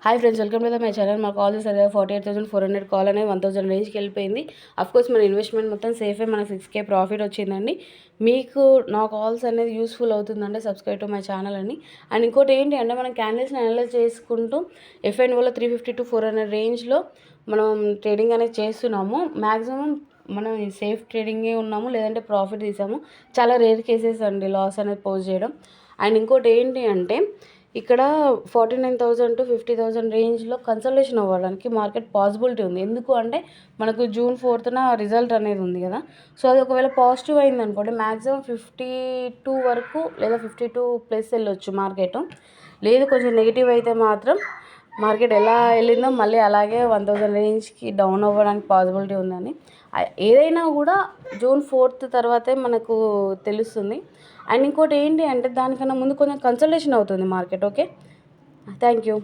Hi friends, welcome to my channel. మా call చేశారు 48,400 call అనేది 1,000 రేంజ్కి వెళ్ళిపోయింది. అఫ్కోర్స్ మన ఇన్వెస్ట్మెంట్ మొత్తం సేఫే, మనకు 6K ప్రాఫిట్ వచ్చిందండి. మీకు నా కాల్స్ అనేది యూస్ఫుల్ అవుతుందంటే సబ్స్క్రైబ్ టు మై ఛానల్ అండి. అండ్ ఇంకోటి ఏంటి అంటే మనం క్యాండిల్స్ని అనలైజ్ చేసుకుంటూ ఎఫ్ఎన్ఓలో 350 to 400 రేంజ్లో మనం ట్రేడింగ్ అనేది చేస్తున్నాము. మ్యాక్సిమం మనం సేఫ్ ట్రేడింగే ఉన్నాము, లేదంటే ప్రాఫిట్ తీసాము. చాలా రేర్ కేసెస్ అండి లాస్ అనేది పోస్ట్ చేయడం. అండ్ ఇంకోటి ఏంటి అంటే ఇక్కడ 49,000 to 50,000 రేంజ్లో కన్సల్టేషన్ అవ్వడానికి మార్కెట్ పాసిబిలిటీ ఉంది. ఎందుకు అంటే మనకు June 4th రిజల్ట్ అనేది ఉంది కదా. సో అది ఒకవేళ పాజిటివ్ అయింది అనుకోండి, మ్యాక్సిమం 52 వరకు లేదా 52+ వెళ్ళొచ్చు మార్కెట్. లేదు కొంచెం నెగిటివ్ అయితే మాత్రం మార్కెట్ ఎలా వెళ్ళిందో మళ్ళీ అలాగే 1,000 రేంజ్కి డౌన్ అవ్వడానికి పాసిబిలిటీ ఉందని. ఏదైనా కూడా June 4th తర్వాతే మనకు తెలుస్తుంది. అండ్ ఇంకోటి ఏంటి అంటే దానికన్నా ముందు కొంచెం కన్సల్టేషన్ అవుతుంది మార్కెట్. Okay, thank you.